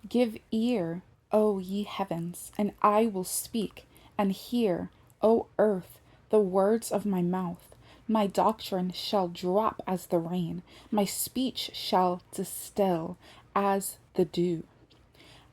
Give ear, O ye heavens, and I will speak, and hear, O earth, the words of my mouth. My doctrine shall drop as the rain, my speech shall distill as the dew,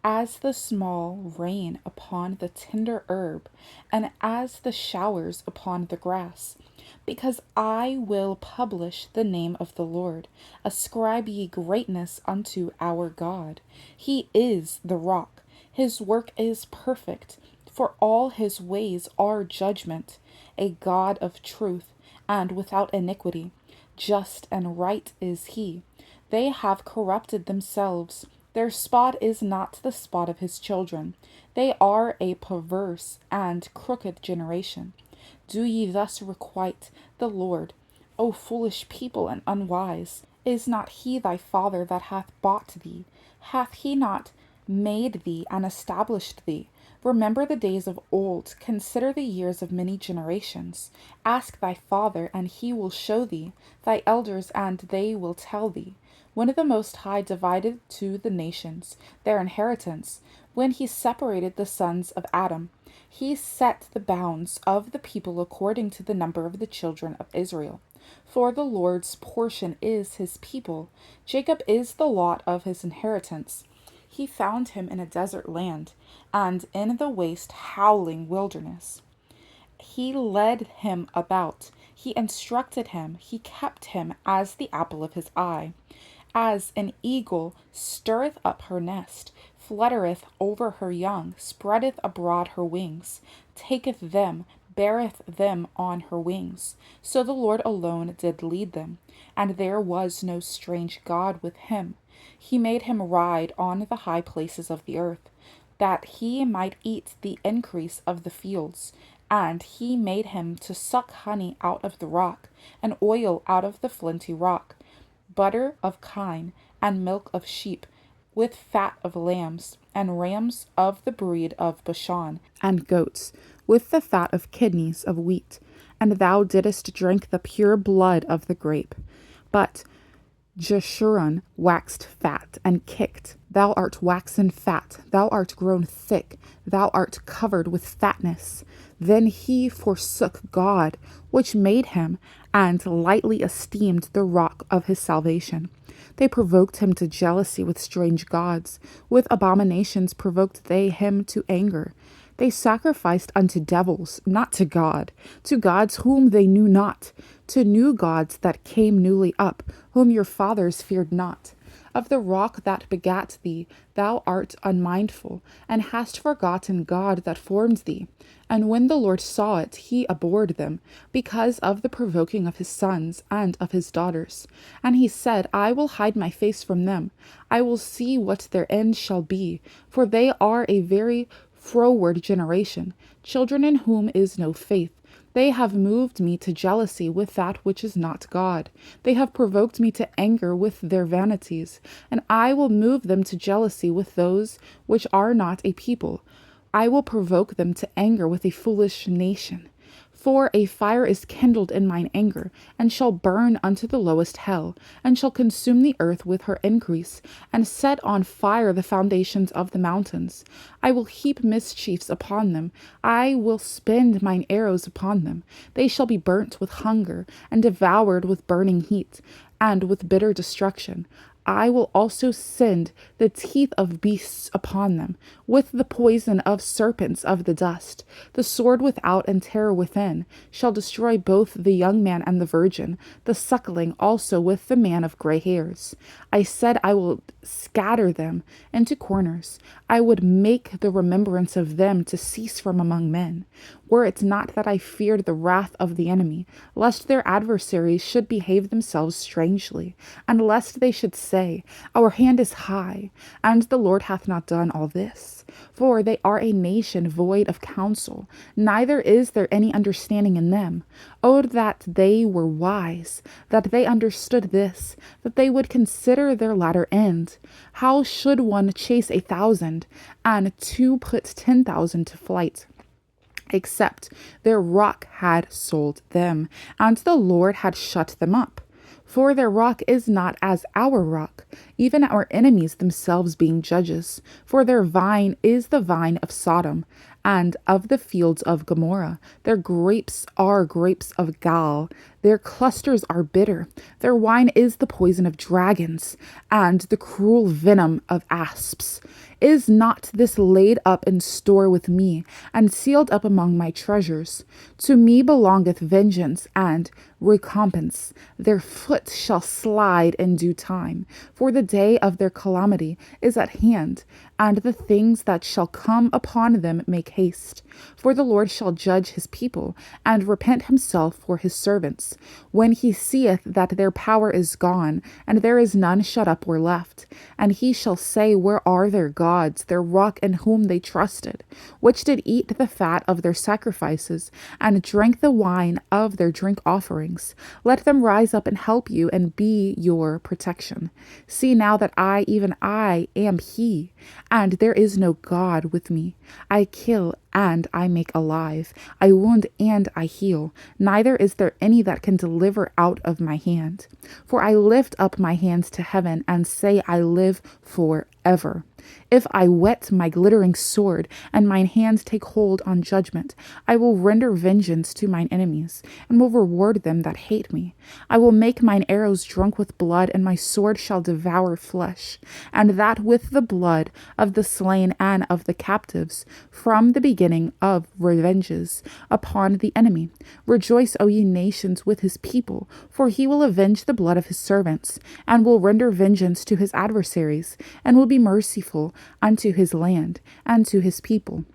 as the small rain upon the tender herb, and as the showers upon the grass. Because I will publish the name of the Lord. Ascribe ye greatness unto our God. He is the rock. His work is perfect, for all his ways are judgment. A God of truth and without iniquity. Just and right is he. They have corrupted themselves. Their spot is not the spot of his children. They are a perverse and crooked generation. Do ye thus requite the Lord, O foolish people and unwise? Is not he thy father that hath bought thee? Hath he not made thee and established thee? Remember the days of old, consider the years of many generations. Ask thy father, and he will show thee, thy elders, and they will tell thee. When the Most High divided to the nations their inheritance, when he separated the sons of Adam, he set the bounds of the people according to the number of the children of Israel. For the Lord's portion is his people, Jacob is the lot of his inheritance. He found him in a desert land, and in the waste howling wilderness. He led him about, he instructed him, he kept him as the apple of his eye. As an eagle stirreth up her nest, fluttereth over her young, spreadeth abroad her wings, taketh them, beareth them on her wings. So the Lord alone did lead them, and there was no strange God with him. He made him ride on the high places of the earth, that he might eat the increase of the fields. And he made him to suck honey out of the rock, and oil out of the flinty rock, butter of kine, and milk of sheep, with fat of lambs, and rams of the breed of Bashan, and goats, with the fat of kidneys of wheat. And thou didst drink the pure blood of the grape. But Jeshurun waxed fat and kicked. Thou art waxen fat, thou art grown thick, thou art covered with fatness. Then he forsook God, which made him, and lightly esteemed the rock of his salvation. They provoked him to jealousy with strange gods. With abominations provoked they him to anger. They sacrificed unto devils, not to God, to gods whom they knew not, to new gods that came newly up, whom your fathers feared not. Of the rock that begat thee, thou art unmindful, and hast forgotten God that formed thee. And when the Lord saw it, he abhorred them, because of the provoking of his sons and of his daughters. And he said, I will hide my face from them. I will see what their end shall be, for they are a very froward generation, children in whom is no faith. They have moved me to jealousy with that which is not God. They have provoked me to anger with their vanities, and I will move them to jealousy with those which are not a people. I will provoke them to anger with a foolish nation. For a fire is kindled in mine anger, and shall burn unto the lowest hell, and shall consume the earth with her increase, and set on fire the foundations of the mountains. I will heap mischiefs upon them, I will spend mine arrows upon them. They shall be burnt with hunger, and devoured with burning heat, and with bitter destruction. I will also send the teeth of beasts upon them, with the poison of serpents of the dust. The sword without and terror within shall destroy both the young man and the virgin, the suckling also with the man of gray hairs. I said I will scatter them into corners. I would make the remembrance of them to cease from among men. Were it not that I feared the wrath of the enemy, lest their adversaries should behave themselves strangely, and lest they should say, Our hand is high, and the Lord hath not done all this. For they are a nation void of counsel, neither is there any understanding in them. Oh, that they were wise, that they understood this, that they would consider their latter end. How should one chase 1,000, and two put 10,000 to flight? Except their rock had sold them, and the Lord had shut them up. For their rock is not as our rock, even our enemies themselves being judges. For their vine is the vine of Sodom, and of the fields of Gomorrah. Their grapes are grapes of gall. Their clusters are bitter. Their wine is the poison of dragons, and the cruel venom of asps. Is not this laid up in store with me, and sealed up among my treasures? To me belongeth vengeance and recompense. Their foot shall slide in due time, for the day of their calamity is at hand, and the things that shall come upon them make haste. For the Lord shall judge his people, and repent himself for his servants, when he seeth that their power is gone, and there is none shut up or left. And he shall say, where are their gods, their rock in whom they trusted, which did eat the fat of their sacrifices, and drank the wine of their drink offerings? Let them rise up and help you, and be your protection. See now that I, even I, am he, and there is no God with me. I kill and I make alive. I wound and I heal. Neither is there any that can deliver out of my hand. For I lift up my hands to heaven and say, I live forever. If I whet my glittering sword, and mine hands take hold on judgment, I will render vengeance to mine enemies, and will reward them that hate me. I will make mine arrows drunk with blood, and my sword shall devour flesh, and that with the blood of the slain and of the captives, from the beginning of revenges upon the enemy. Rejoice, O ye nations, with his people, for he will avenge the blood of his servants, and will render vengeance to his adversaries, and will be merciful unto his land and to his people.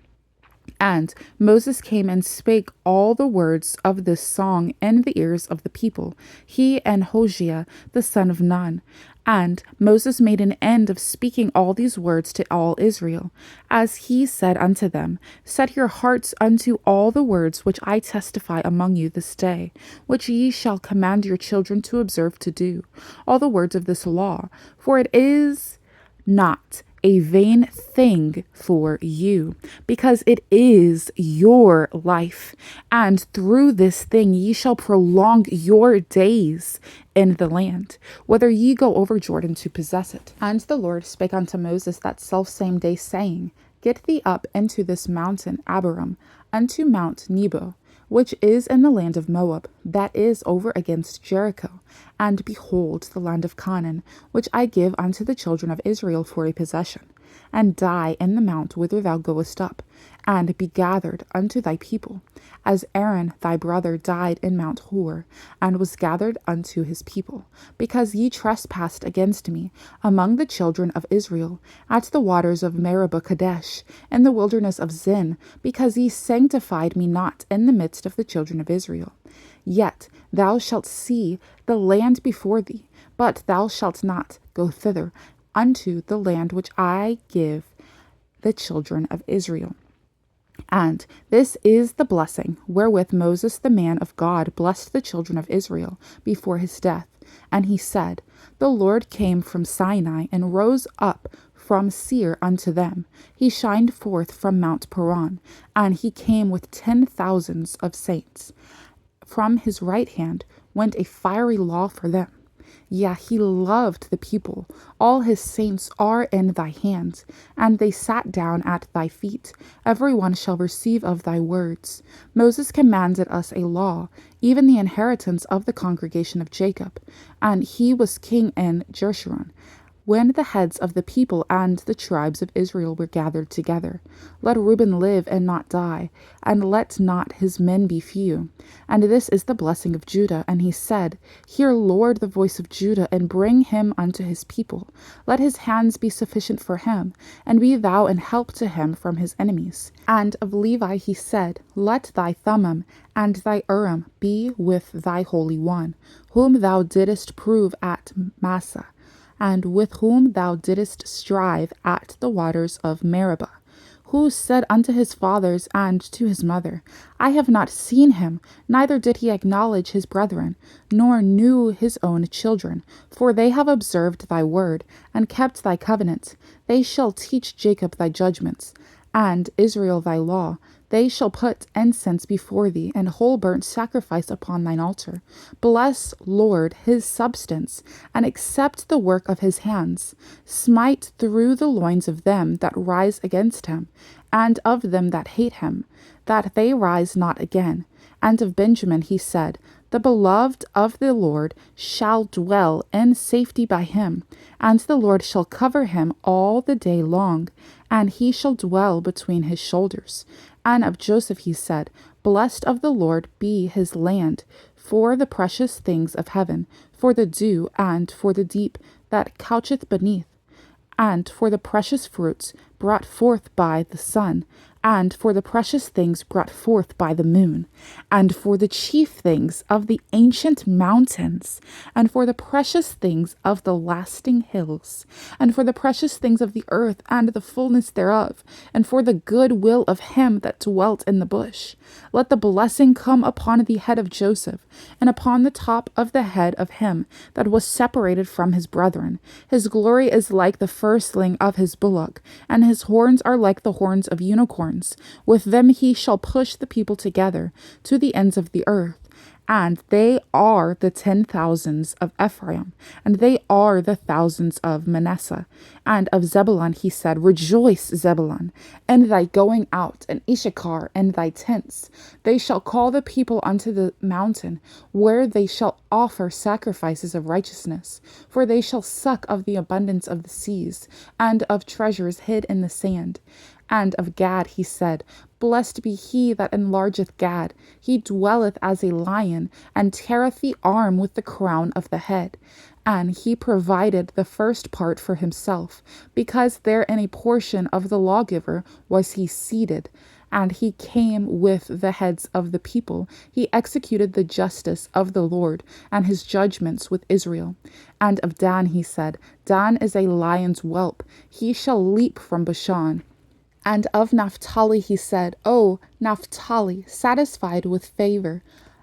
And Moses came and spake all the words of this song in the ears of the people, he and Hosea the son of Nun. And Moses made an end of speaking all these words to all Israel, as he said unto them, set your hearts unto all the words which I testify among you this day, which ye shall command your children to observe to do, all the words of this law, for it is not a vain thing for you, because it is your life, and through this thing ye shall prolong your days in the land, whether ye go over Jordan to possess it. And the Lord spake unto Moses that selfsame day, saying, Get thee up into this mountain Abiram, unto Mount Nebo, which is in the land of Moab, that is over against Jericho, and behold the land of Canaan, which I give unto the children of Israel for a possession, and die in the mount whither thou goest up, and be gathered unto thy people, as Aaron thy brother died in Mount Hor, and was gathered unto his people, because ye trespassed against me among the children of Israel, at the waters of Meribah Kadesh, in the wilderness of Zin, because ye sanctified me not in the midst of the children of Israel. Yet thou shalt see the land before thee, but thou shalt not go thither unto the land which I give the children of Israel. And this is the blessing wherewith Moses the man of God blessed the children of Israel before his death. And he said, The Lord came from Sinai and rose up from Seir unto them. He shined forth from Mount Paran, and he came with 10,000s of saints. From his right hand went a fiery law for them. Yea, he loved the people. All his saints are in thy hands, and they sat down at thy feet. Every one shall receive of thy words. Moses commanded us a law, even the inheritance of the congregation of Jacob. And he was king in Jeshurun, when the heads of the people and the tribes of Israel were gathered together. Let Reuben live and not die, and let not his men be few. And this is the blessing of Judah. And he said, Hear, Lord, the voice of Judah, and bring him unto his people. Let his hands be sufficient for him, and be thou an help to him from his enemies. And of Levi he said, Let thy Thummim and thy Urim be with thy Holy One, whom thou didst prove at Massah, and with whom thou didst strive at the waters of Meribah, who said unto his fathers and to his mother, I have not seen him, neither did he acknowledge his brethren, nor knew his own children. For they have observed thy word, and kept thy covenant. They shall teach Jacob thy judgments, and Israel thy law. They shall put incense before thee, and whole burnt sacrifice upon thine altar. Bless, Lord, his substance, and accept the work of his hands. Smite through the loins of them that rise against him, and of them that hate him, that they rise not again. And of Benjamin he said, The beloved of the Lord shall dwell in safety by him, and the Lord shall cover him all the day long, and he shall dwell between his shoulders. And of Joseph he said, Blessed of the Lord be his land, for the precious things of heaven, for the dew, and for the deep that coucheth beneath, and for the precious fruits brought forth by the sun, and for the precious things brought forth by the moon, and for the chief things of the ancient mountains, and for the precious things of the lasting hills, and for the precious things of the earth and the fullness thereof, and for the good will of him that dwelt in the bush. Let the blessing come upon the head of Joseph, and upon the top of the head of him that was separated from his brethren. His glory is like the firstling of his bullock, and his horns are like the horns of unicorns. With them he shall push the people together to the ends of the earth. And they are the 10,000s of Ephraim, and they are the thousands of Manasseh. And of Zebulun he said, Rejoice, Zebulun, in thy going out, and Issachar in thy tents. They shall call the people unto the mountain, where they shall offer sacrifices of righteousness. For they shall suck of the abundance of the seas, and of treasures hid in the sand. And of Gad he said, Blessed be he that enlargeth Gad. He dwelleth as a lion, and teareth the arm with the crown of the head. And he provided the first part for himself, because there in a portion of the lawgiver was he seated. And he came with the heads of the people. He executed the justice of the Lord, and his judgments with Israel. And of Dan he said, Dan is a lion's whelp. He shall leap from Bashan. And of Naphtali he said, O Naphtali, satisfied with favor,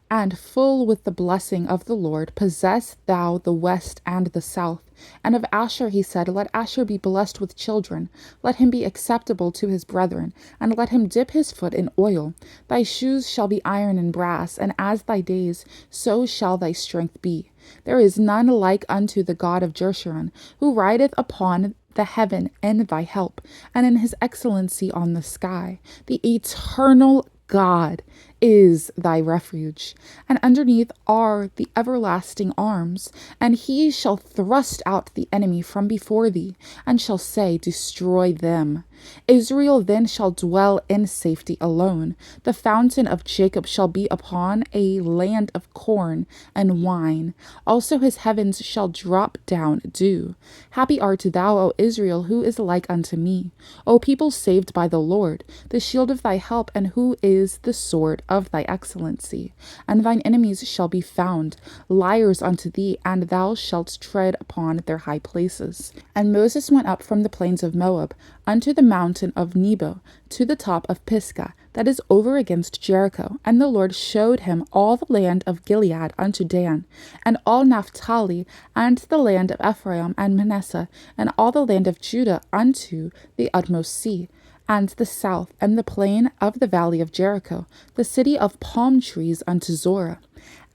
and full with the blessing of the Lord, possess thou the west and the south. And of Asher he said, Let Asher be blessed with children, let him be acceptable to his brethren, and let him dip his foot in oil. Thy shoes shall be iron and brass, and as thy days, so shall thy strength be. There is none like unto the God of Jeshurun, who rideth upon the heaven in thy help, and in his excellency on the sky. The eternal God is thy refuge, and underneath are the everlasting arms. And he shall thrust out the enemy from before thee, and shall say, Destroy them. Israel then shall dwell in safety alone. The fountain of Jacob shall be upon a land of corn and wine. Also his heavens shall drop down dew. Happy art thou, O Israel, who is like unto me, O people saved by the Lord, the shield of thy help, and who is the sword of thy excellency. And thine enemies shall be found liars unto thee, and thou shalt tread upon their high places. And Moses went up from the plains of Moab unto the mountain of Nebo, to the top of Pisgah, that is over against Jericho. And the Lord showed him all the land of Gilead unto Dan, and all Naphtali, and the land of Ephraim and Manasseh, and all the land of Judah unto the utmost sea, and the south, and the plain of the valley of Jericho, the city of palm trees unto Zorah.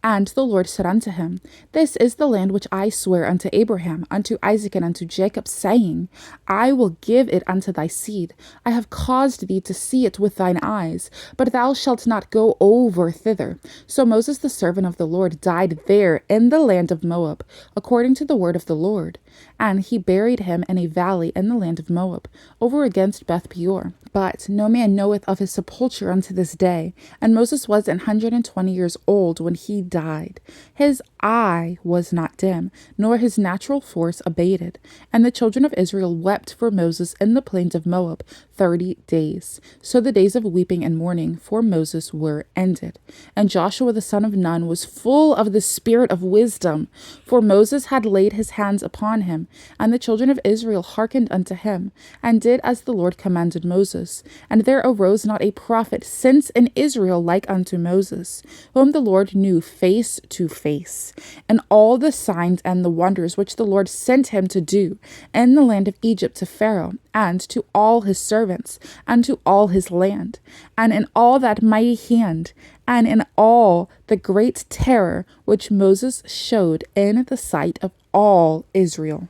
And the Lord said unto him, This is the land which I swear unto Abraham, unto Isaac, and unto Jacob, saying, I will give it unto thy seed. I have caused thee to see it with thine eyes, but thou shalt not go over thither. So Moses the servant of the Lord died there in the land of Moab, according to the word of the Lord. And he buried him in a valley in the land of Moab, over against Beth Peor. But no man knoweth of his sepulchre unto this day. And Moses was 120 years old when he died. His eye was not dim, nor his natural force abated. And the children of Israel wept for Moses in the plains of Moab 30 days. So the days of weeping and mourning for Moses were ended. And Joshua the son of Nun was full of the spirit of wisdom, for Moses had laid his hands upon him. And the children of Israel hearkened unto him, and did as the Lord commanded Moses. Moses. And there arose not a prophet since in Israel like unto Moses, whom the Lord knew face to face, and all the signs and the wonders which the Lord sent him to do in the land of Egypt to Pharaoh, and to all his servants, and to all his land, and in all that mighty hand, and in all the great terror which Moses showed in the sight of all Israel.